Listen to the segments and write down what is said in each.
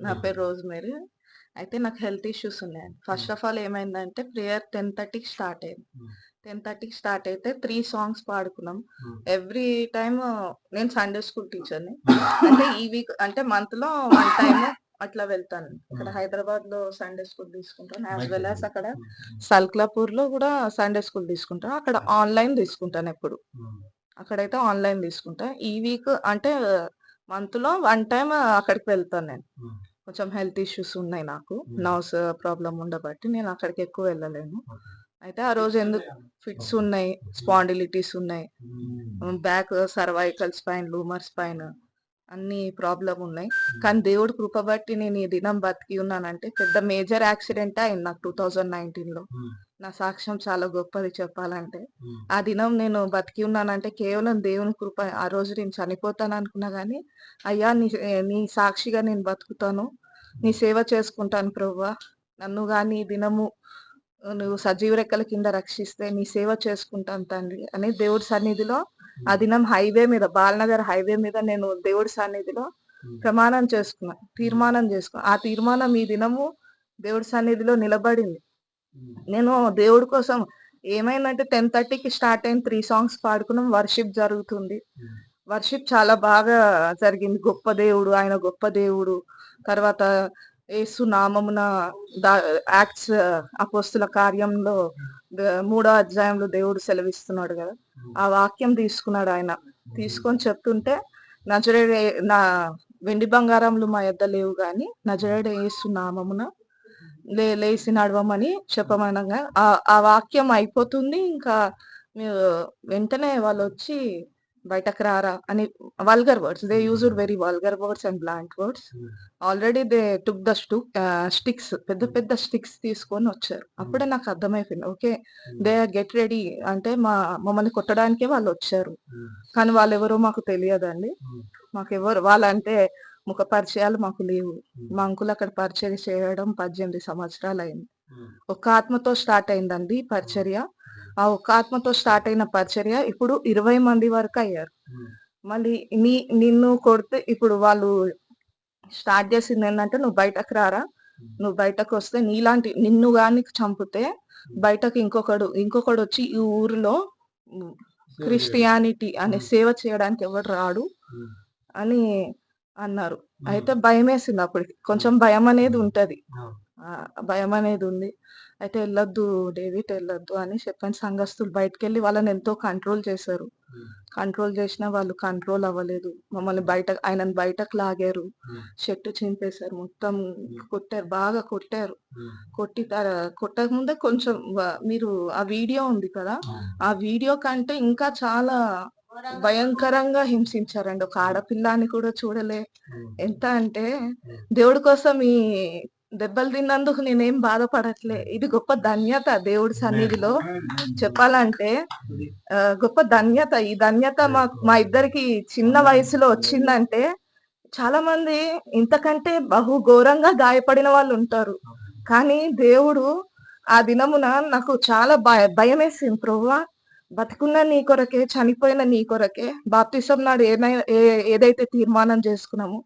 నా హ్మ్. పేరు రోజ్‌మేరీ. అయితే నాకు హెల్త్ ఇష్యూస్ ఉన్నాయండి. హ్మ్. ఫస్ట్ ఆఫ్ ఆల్ ఏమైందంటే ప్రేయర్ 10:30కి స్టార్ట్ అయింది. హ్మ్. 10:30కి స్టార్ట్ అయితే 3 సాంగ్స్ పాడుకున్నాం. హ్మ్. ఎవ్రీ టైమ్ నేను సండే స్కూల్ టీచర్‌ని. హ్మ్. అంటే ఈ వీక్ అంటే మంత్‌లో 1 టైమ్ అట్లా వెళ్తాను. ఇక్కడ హ్మ్. హైదరాబాద్‌లో సండే స్కూల్ తీసుకుంటాను. యాస్ మైక్ వెల్ యాస్ దగ్గర. అక్కడ హ్మ్. హ్మ్. సల్క్లాపూర్‌లో గూడా సండే స్కూల్ తీసుకుంటా. అక్కడ హ్మ్. ఆన్‌లైన్ తీసుకుంటానెప్పుడు. హ్మ్. అక్కడైతే ఆన్‌లైన్ తీసుకుంటా. ఈ వీక్ అంటే మంత్‌లో 1 టైమ్ అక్కడికి వెళ్తాను నేను. హ్మ్. కొంచెం హెల్త్ ఇష్యూస్ ఉన్నాయి నాకు. హ్మ్. నర్వ్స్ ప్రాబ్లమ్ ఉండబట్టి నేను అక్కడికి ఎక్కువ వెళ్ళలేను. ఓకే. అయితే ఆ రోజు ఎందుకు ఫిట్స్ ఓకే. ఉన్నాయి, హ్మ్. స్పాండిలిటీస్ ఉన్నాయి. హ్మ్. Back cervical spine, lumbar spine అన్నీ ప్రాబ్లమ్ ఉన్నాయి. హ్మ్. కానీ దేవుడి కృప బట్టి నేను ఈ దినం బతికి ఉన్నానంటే పెద్ద మేజర్ యాక్సిడెంటే అయింది నాకు 2019లో. హ్మ్. నా సాక్ష్యం చాలా గొప్పది చెప్పాలంటే. హ్మ్. ఆ దినం నేను బతికి ఉన్నానంటే కేవలం దేవుని కృప. ఆ రోజు నేను చనిపోతాననుకున్నా గానీ, అయ్యా! నీ సాక్షిగా నేను బతుకుతాను. నీ హ్మ్. సేవ చేసుకుంటాను ప్రభువా! నన్ను గాని ఈ దినము నువ్వు సజీవ రెక్కల కింద రక్షిస్తే నీ సేవ చేసుకుంటాను తండ్రి అని దేవుడి సన్నిధిలో ఆ హ్మ్. దినం హైవే మీద బాలనగర్ హైవే మీద నేను దేవుడి సన్నిధిలో హ్మ్. ప్రమాణం చేసుకున్నా. హ్మ్. తీర్మానం చేసుకున్నా. ఆ తీర్మానం ఈ దినము దేవుడి సన్నిధిలో నిలబడింది. హ్మ్. నేను దేవుడి కోసం ఏమైందంటే 10:30కి స్టార్ట్ అయింది. 3 సాంగ్స్ పాడుకున్నాం. వర్షిప్ జరుగుతుంది. హ్మ్. వర్షిప్ చాలా బాగా జరిగింది. గొప్ప దేవుడు, ఆయన గొప్ప దేవుడు. తర్వాత యేసు నామమున దా యాక్ట్స్ అపోస్తుల కార్యంలో మూడో అధ్యాయంలో దేవుడు సెలవిస్తున్నాడు గదా! హ్మ్. ఆ వాక్యం తీసుకున్నాడాయన. హ్మ్. తీసుకొని చెప్తుంటే నజరేయుడు నా వెండి బంగారములు మా యొద్ద లేవు గానీ నజరేయుడు యేసు నామమున లేసి నడవమని చెప్పమనంగా ఆ వాక్యం అయిపోతుంది. ఇంకా మీరు వెంటనే వాళ్ళొచ్చి బయటకు రారా అని vulgar words. They used very vulgar words and blunt words. Hmm. Already they took the sticks పెద్ద హ్మ్. పెద్ద స్టిక్స్ తీసుకొనొచ్చారు. హ్మ్. అప్పుడే నాకు అర్థమైపోయింది. ఓకే. హ్మ్. దే ఆర్ గెట్ రెడీ అంటే మమ్మల్ని కొట్టడానికే వాళ్ళొచ్చారు. హ్మ్. కానీ వాళ్ళెవరో మాకు తెలియదండి. హ్మ్. మాకెవ్వరు వాళ్ళంటే ముఖ పరిచయాలు మాకు లేవు. హ్మ్. మా అంకుల్ అక్కడ పరిచర్య చేయడం 18 సంవత్సరాలయింది. హ్మ్. ఒక్క ఆత్మతో స్టార్ట్ అయిందండి హ్మ్. పరిచర్య. హ్మ్. ఆ ఒక్క ఆత్మతో స్టార్ట్ అయిన పరిచర్య ఇప్పుడు 20 మంది వరకయ్యారు. హ్మ్. మళ్ళీ నిన్ను కొడితే ఇప్పుడు వాళ్ళు స్టార్ట్ చేసిందేందంటే, "నువ్వు బయటకు రారా! హ్మ్. నువ్వు బయటకొస్తే నిన్ను గాని చంపితే హ్మ్. బయటకి ఇంకొకడొచ్చి ఈ ఊరిలో హ్మ్, సేవ చేయడు. క్రిస్టియానిటీ అనే హ్మ్. సేవ చేయడానికి ఎవడు రాడు" హ్మ్. అని అన్నారు. హ్మ్. అయితే భయమేసింది అప్పటికి. హ్మ్. కొంచెం భయమనేది ఉంటది. అవును. భయమనేదుంది. అయితే "ఎళ్ళొద్దు డేవిడ్ ఎళ్ళొద్దు" అని చెప్పాను. సంఘస్థులు బయటికెళ్ళి వాళ్ళనెంతో కంట్రోల్ చేశారు. హ్మ్. కంట్రోల్ చేసినా వాళ్ళు కంట్రోల్ అవ్వలేదు. మమ్మల్ని ఆయనను బయటకు లాగారు. హ్మ్. షర్ట్ చింపేశారు. మొత్తం హ్మ్. కొట్టారు. బాగా కొట్టారు. హ్మ్. కొట్టి కొట్టకముందే కొంచెం మీరు ఆ వీడియో ఉంది కదా! అవును. ఆ వీడియో కంటే ఇంకా చాలా భయంకరంగా హింసించారండి. ఒక ఆడపిల్లని కూడా చూడలే. హ్మ్. ఎంత అంటే హ్మ్. దేవుడి కోసం ఈ దెబ్బలు తిన్నందుకు నేనేం బాధపడట్లే. హ్మ్. ఇది గొప్ప ధన్యత దేవుడి ఆమేన్. సన్నిధిలో హ్మ్. చెప్పాలంటే గొప్ప ధన్యత. ఈ ధన్యత మా ఇద్దరికి చిన్న వయసులో వచ్చిందంటే చాలా మంది ఇంతకంటే బహు ఘోరంగా గాయపడిన వాళ్ళుంటారు. కానీ దేవుడు ఆ దినమున నాకు చాలా భయమేసింది. ప్రభువా! బతికున్న నీ కొరకే, చనిపోయిన నీ కొరకే, బాప్తిసం నాడు ఏదైతే తీర్మానం చేసుకున్నామో,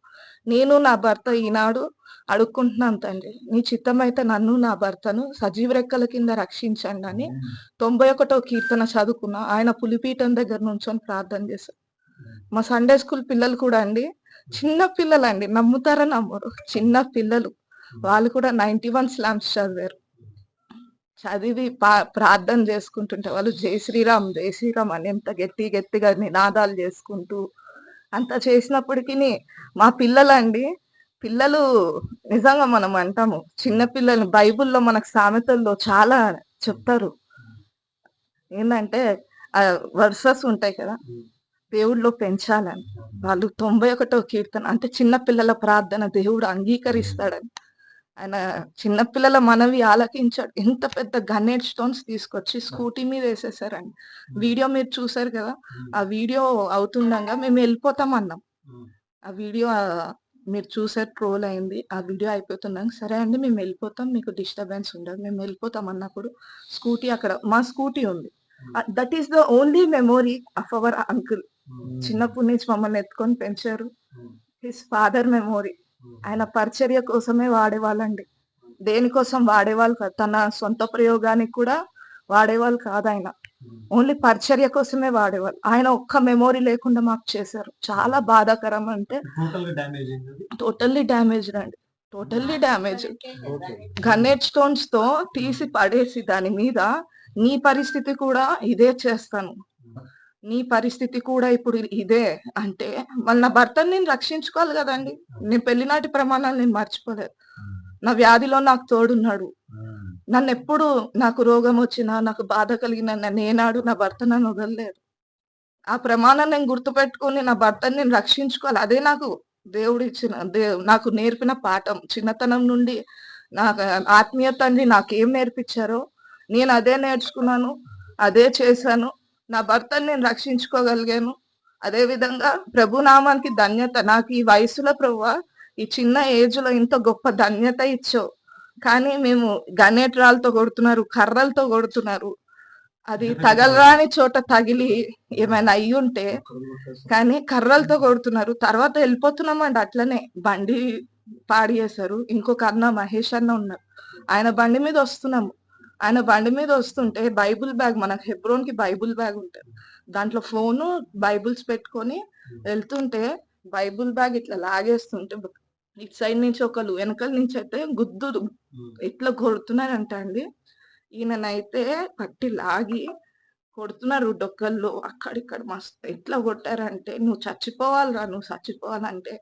నేను నా భర్త ఈనాడు అడుక్కుంటున్నాను తండ్రి. నీ చిత్తమైతే నన్ను, నా భర్తను సజీవ రెక్కల కింద రక్షించండని ఆమేన్. 91 కీర్తన చదువుకున్నా. ఆయన పులిపీఠం దగ్గర నుంచొని ప్రార్థన చేశా. హ్మ్. మా సండే స్కూల్ పిల్లలు కూడా అండి, హ్మ్. చిన్న పిల్లలండి. నమ్ముతారో నమ్మరో. హ్మ్. చిన్న పిల్లలు. హ్మ్. వాళ్ళు కూడా 91 స్లామ్స్ చదివారు. చదివి ప్రార్థన చేసుకుంటుంటే వాళ్ళు జై శ్రీరామ్, జై శ్రీరామ్ అని ఎంత గట్టిగా నినాదాలు చేసుకుంటూ అంత చేసినప్పటికిని మా పిల్లలండి, పిల్లలు నిజంగా మనం అంటాము. చిన్న పిల్లలు బైబిల్‌లో మనకు సామెతల్లో చాలా హ్మ్. చెప్తారు. హ్మ్. ఏందంటే వర్సెస్ ఉంటాయి కదా! హ్మ్. దేవుడిలో పెంచాలని. అవును. వాళ్ళు 91 కీర్తన అంటే చిన్న పిల్లల ప్రార్థన దేవుడు హ్మ్. అంగీకరిస్తాడని. ఆయన చిన్న పిల్లల మనవి ఆలకించాడు. ఎంత పెద్ద గన్నేట్ స్టోన్స్ తీసుకొచ్చి స్కూటీ మీద ఏసేసారండి. హ్మ్. వీడియో మీరు చూసారు కదా! హ్మ్. ఆ వీడియో అవుతుండంగా మేమెళ్ళిపోతాం అన్నాం. హ్మ్. ఆ వీడియో మీరు చూసారు ట్రోల్ అయింది. ఆ వీడియో అయిపోతుండంగా, సరే అండి మేమెళ్ళిపోతాం. మీకు డిస్టర్బెన్స్ ఉండదు. మేమెళ్ళిపోతాం అన్నప్పుడు మా స్కూటీ ఉంది. హ్మ్. That is the only memory of our uncle. హ్మ్. చిన్నప్పటి నుంచి మమ్మల్ని ఎత్తుకొని పెంచారు. హ్మ్. His father memory. ఆయన పరిచర్య కోసమే వాడేవాళ్ళండి. దేనికోసం వాడేవాళ్ళు కాదు. తన సొంత ప్రయోగానికి కూడా వాడేవాళ్ళు కాదాయన. ఓన్లీ పరిచర్య కోసమే వాడేవాళ్ళు. ఆయన ఒక్క మెమోరీ లేకుండా మాకు చేశారు. చాలా బాధాకరం అంటే టోటల్‌గా డ్యామేజ్ అయిందది? టోటల్లీ డ్యామేజ్డ్ అండి. Totally damaged. ఓకే. గన్నేట్ స్టోన్స్‌తో తీసి పడేసి దాని మీద నీ పరిస్థితి కూడా ఇదే చేస్తాను. నీ పరిస్థితి కూడా ఇప్పుడు ఇదే అంటే, మళ్ళీ నా భర్తని నేను రక్షించుకోవాలి గదండీ! నేను పెళ్లినాటి ప్రమాణాలు నేను మర్చిపోలేదు. నా వ్యాధిలో నాకు తోడున్నాడు. నన్నెప్పుడు నాకు రోగమొచ్చినా, నాకు బాధ కలిగినా నేనాడు నా భర్త నన్ను వదలలేదు. ఆ ప్రమాణం నేను గుర్తుపెట్టుకొని నా భర్తని నేను రక్షించుకోవాలి. అదే నాకు దేవుడిచ్చిన నాకు నేర్పిన పాఠం. చిన్నతనం నుండి నాకు ఆత్మీయ తండ్రి నాకేం నేర్పిచ్చారో నేను అదే నేర్చుకున్నాను. అదే చేశాను. నా భర్తని నేను రక్షించుకోగలిగాను. అదే విధంగా ప్రభు నామానికి ధన్యత. నాకు ఈ వయసులో ప్రభువా, ఈ చిన్న ఏజ్‌లో ఇంత గొప్ప ధన్యత ఇచ్చావు. కానీ మేము గన్నేట్ రాళ్ళతో కొడుతున్నారు, కర్రలతో కొడుతున్నారు. అది తగలరాని చోట తగిలి ఏమైనా అయ్యుంటే కానీ కర్రలతో కొడుతున్నారు. తర్వాత వెళ్ళిపోతున్నామండి అట్లనే. బండి పాడు చేశారు. ఇంకొక అన్న మహేష్ అన్న ఉన్నారు. ఆయన బండి మీద వస్తున్నాము. ఆయన బండి మీద వస్తుంటే బైబుల్ బ్యాగ్, మనకు హెబ్రోన్‌కి బైబుల్ బ్యాగ్ ఉంటది. దాంట్లో ఫోను, బైబుల్స్ పెట్టుకొని వెళ్తుంటే బైబుల్ బ్యాగ్ ఇట్లా లాగేస్తుంటే ఇటు సైడ్ నుంచి ఒకళ్ళు వెనకాల నుంచి అయితే ఇట్లా కొడుతున్నారంట అండి. ఈయననైతే పట్టి లాగి కొడుతున్నారు డొక్కల్లో. అక్కడిక్కడ మస్తు ఎట్లా కొట్టారంటే, "నువ్వు చచ్చిపోవాలిరా, నువ్వు చచ్చిపోవాలంటే"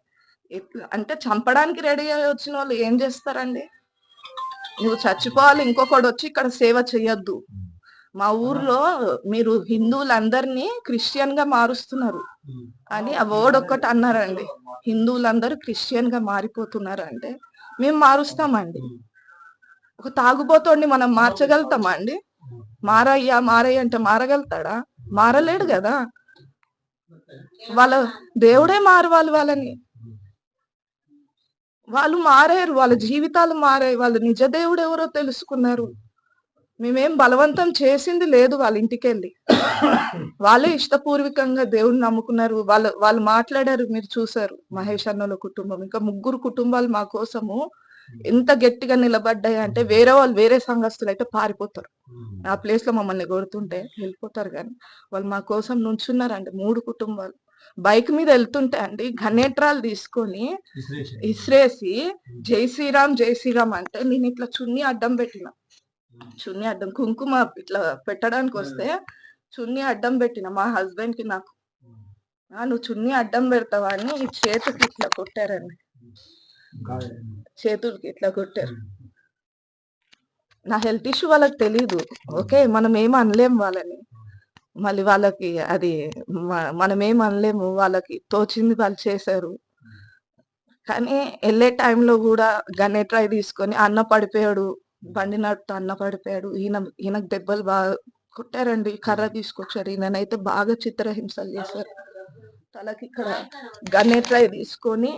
ఎట్లా అంటే చంపడానికి రెడీ అయ్యి వచ్చినోళ్ళు ఏం చేస్తారండి? నువ్వు చచ్చిపోవాలి, ఇంకొకడొచ్చి ఇక్కడ సేవ చెయ్యొద్దు. మా ఊర్లో మీరు హిందువులందరినీ క్రిస్టియన్‌గా మారుస్తున్నారు అని ఆ వర్డ్ ఒక్కటి అన్నారండి. హిందువులందరూ క్రిస్టియన్‌గా మారిపోతున్నారంటే, మేము మారుస్తామండి. ఒక తాగుబోతోడిని మనం మార్చగలుగుతామా అండి? మారయ్యా, మారయ్య అంటే మారగలుగుతాడా? మారలేడు గదా! వాళ్ళ దేవుడే మారవాలి వాళ్ళని. వాళ్ళు మారారు. వాళ్ళ జీవితాలు మారాయి. వాళ్ళు నిజ దేవుడెవరో తెలుసుకున్నారు. మేమేం బలవంతం చేసింది లేదు వాళ్ళ ఇంటికెళ్ళి. వాళ్ళే ఇష్టపూర్వకంగా దేవుడిని నమ్ముకున్నారు. వాళ్ళు మాట్లాడారు, మీరు చూసారు. మహేష్ అన్నోళ్ళ కుటుంబం. ఇంకా 3 కుటుంబాలు మా కోసము ఎంత గట్టిగా నిలబడ్డాయంటే వేరే సంఘస్థులైతే పారిపోతారు. ఆ ప్లేస్‌లో మమ్మల్ని కొడుతుంటే వెళ్ళిపోతారు గానీ, వాళ్ళు మా కోసం నుంచున్నారండి 3 కుటుంబాలు. బైక్ మీద ఎళ్తుంటే అండి ఘనేట్రాలు తీసుకొని ఇసిరేసి జై శ్రీరామ్, జై శ్రీరామ్ అంటే నేనిట్లా చున్నీ అడ్డం పెట్టిన. చున్నీ అడ్డం కుంకుమ ఇట్లా పెట్టడానికొస్తే చున్నీ అడ్డం పెట్టిన మా హస్బెండ్‌కి నాకు. "నువ్వు చున్నీ అడ్డం పెడతావా" అని ఈ చేతికి ఇట్లా కొట్టారండి. చేతులకి ఇట్లా కొట్టారు. నా హెల్త్ ఇష్యూ వాళ్ళకి తెలీదు. ఓకే. మనమేం అనలేం వాళ్ళని. మళ్ళీ వాళ్ళకి అది మనమేం అనలేము. వాళ్ళకి తోచింది వాళ్ళు చేశారు. కానీ ఎళ్ళే టైంలో గూడా గన్నేట్ రాయి తీసుకొని అన్న పడిపోయాడు. బండి నడుపుతూ అన్న పడిపోయాడు. ఈయనకు దెబ్బలు బాగా కొట్టారండి. కర్ర తీసుకొచ్చారు. ఈయననైతే బాగా చిత్రహింసలు చేశారు. తలకి ఇక్కడ గన్నేట్ రాయి తీసుకొని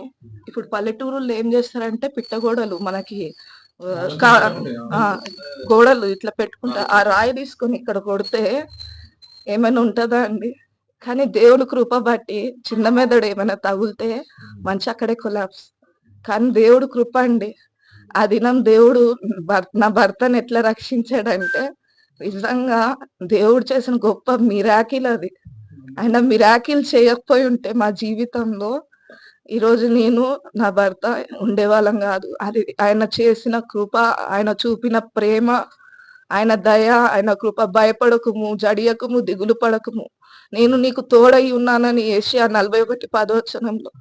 ఇప్పుడు పల్లెటూరుల్లో ఏం చేస్తారంటే పిట్టగోడలు మనకి గోడలు ఇట్లా పెట్టుకుంటా ఆ రాయి తీసుకొని ఇక్కడ కొడితే ఏమైనా ఉంటదా అండి? కానీ దేవుని కృప బట్టి చిన్న మెదడు ఏమైనా తగులితే మనిషి అక్కడే కొలాప్స్. కానీ దేవుడు కృప అండి. ఆ దినం దేవుడు నా భర్తని ఎట్లా రక్షించాడంటే నిజంగా దేవుడు చేసిన గొప్ప మిరాకిల్ అది. ఆయన మిరాకిల్ చేయకపోయి ఉంటే మా జీవితంలో ఈరోజు నేను నా భర్త ఉండేవాళ్ళం కాదు. అది ఆయన చేసిన కృప, ఆయన చూపిన ప్రేమ, ఆయన దయ, ఆయన కృప. భయపడకుము, జడియకుము, దిగులు పడకుము. నేను నీకు తోడై ఉన్నానని యెషయా 41:10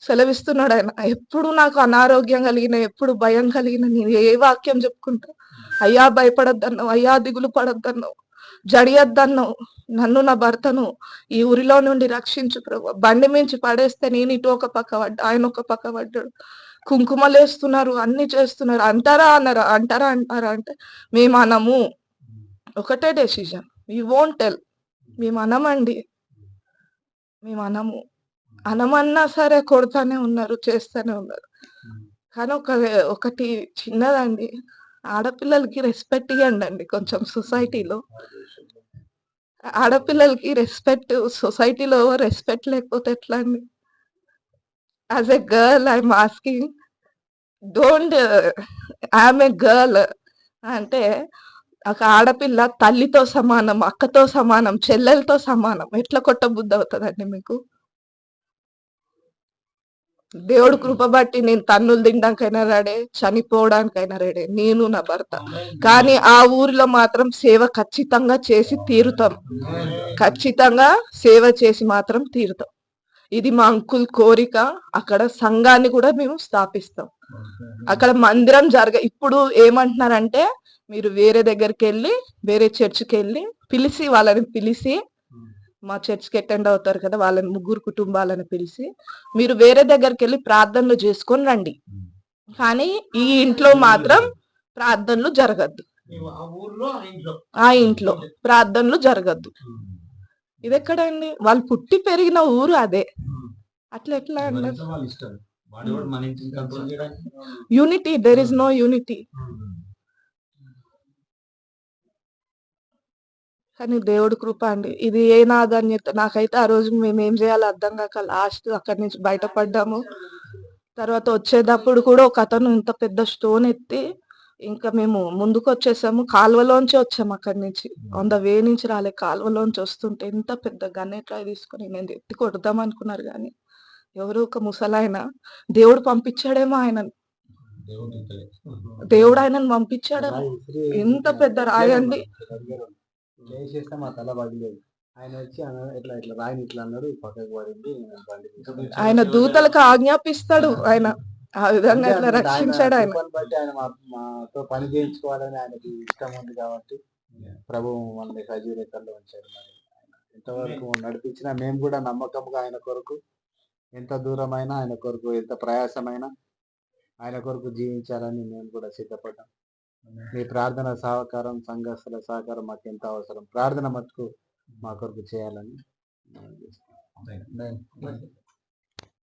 సెలవిస్తున్నాడు ఆయన. ఎప్పుడు నాకు అనారోగ్యం కలిగిన, ఎప్పుడు భయం కలిగిన నేను ఏ వాక్యం చెప్పుకుంటా? అయ్యా భయపడొద్దన్నావు, అయ్యా దిగులు పడొద్దన్నావు, జడియొద్దన్నావు. నన్ను నా భర్తను ఈ ఊరిలో నుండి రక్షించు ప్రభువా. బండి మించి పడేస్తే నేను ఇటు ఒక పక్క పడ్డా, ఆయన ఒక పక్క పడ్డాడు. కుంకుమలేస్తున్నారు, అన్ని చేస్తున్నారు. అంటారా అంటే మేము అనము. ఒకటే డెసిషన్, వి వోంట్ టెల్. మేము అనమండి. మేము అనము. అనమన్నా సరే కొడతానే ఉన్నారు, చేస్తానే ఉన్నారు. కానీ ఒకటి చిన్నదండి. ఆడపిల్లలకి రెస్పెక్ట్ ఇయ్యండండి కొంచెం సొసైటీలో. ఆడపిల్లలకి సొసైటీలో రెస్పెక్ట్ లేకపోతే ఎట్లా అండి? As a girl I am asking don't I'm a girl అంటే ఒక ఆడపిల్ల తల్లితో సమానం, అక్కతో సమానం, చెల్లెలతో సమానం. ఎట్లా కొట్టబుద్ధి అవుతుందండి మీకు? దేవుడు కృప బట్టి నేను తన్నులు తినడానికైనా రెడీ, చనిపోవడానికైనా రెడీ, నేను నా భర్త. కానీ ఆ ఊరిలో మాత్రం సేవ ఖచ్చితంగా చేసి తీరుతాం. ఖచ్చితంగా సేవ చేసి మాత్రం తీరుతాం. ఇది మా అంకుల్ కోరిక. అక్కడ సంఘాన్ని కూడా మేము స్థాపిస్తాం. అక్కడ మందిరం ఇప్పుడు ఏమంటున్నారంటే, మీరు వేరే దగ్గరికి వెళ్ళి, వేరే చర్చికి వెళ్ళి వాళ్ళని పిలిచి, మా చర్చ్కి అటెండ్ అవుతారు కదా, వాళ్ళని 3 కుటుంబాలను పిలిచి మీరు వేరే దగ్గరికి వెళ్ళి ప్రార్థనలు చేసుకొని రండి, కానీ ఈ ఇంట్లో మాత్రం ప్రార్థనలు జరగద్దు. ఆ ఇంట్లో ప్రార్థనలు జరగద్దు. ఇది ఎక్కడండి? వాళ్ళు పుట్టి పెరిగిన ఊరు అదే. అట్లా ఎట్లా అండి? Unity, there is no unity. కానీ దేవుడి కృప అండి. ఇది ఏ నాధాన్యత నాకైతే ఆ రోజు మేమేం చేయాలో అర్థం కాక లాస్ట్ అక్కడి నుంచి బయటపడ్డాము. తర్వాత వచ్చేటప్పుడు కూడా ఒక అతను ఇంత పెద్ద స్టోన్ ఎత్తి ఇంకా మేము ముందుకు వచ్చేసాము. కాలువలోంచి వచ్చాము అక్కడి నుంచి. ఆన్ ద వే నుంచి రాలే, కాలువలోంచి వస్తుంటే ఇంత పెద్ద గన్నెట్రాయి తీసుకొని నేను ఎత్తి కొడదాం అనుకున్నారు, కానీ ఎవరో ఒక ముసలాయన, దేవుడు పంపించాడేమో ఆయనను. దేవుడు ఆయనను పంపించాడేమో. ఎంత పెద్ద రాయండి. చేసేస్తే మా తల పడలేదు. ఆయన వచ్చి ఇట్లా ఇట్లా రాయిని ఇట్లా అన్నాడు, పక్కకు పడింది. ఆయన దూతలకు ఆజ్ఞాపిస్తాడు. ఆయన ఆ విధంగా ఇట్లా రక్షించాడు. ఆయన బట్టి ఆయన మాతో పని చేయించుకోవాలని ఆయనకి ఇష్టం ఉంది కాబట్టి ప్రభు మనల్ని సజీవ లెక్కల్లో ఉంచాడు. మరి ఎంతవరకు నడిపించినా మేము కూడా నమ్మకంగా ఆయన కొరకు ఎంత దూరమైనా, ఆయన కొరకు ఎంత ప్రయాసమైనా ఆయన కొరకు జీవించాలని మేము కూడా సిద్ధపడ్డాం. మీ ప్రార్థన సహకారం, సంఘస్థల సహకారం మాకు ఎంత అవసరం. ప్రార్థన మటుకు మా కొరకు చేయాలని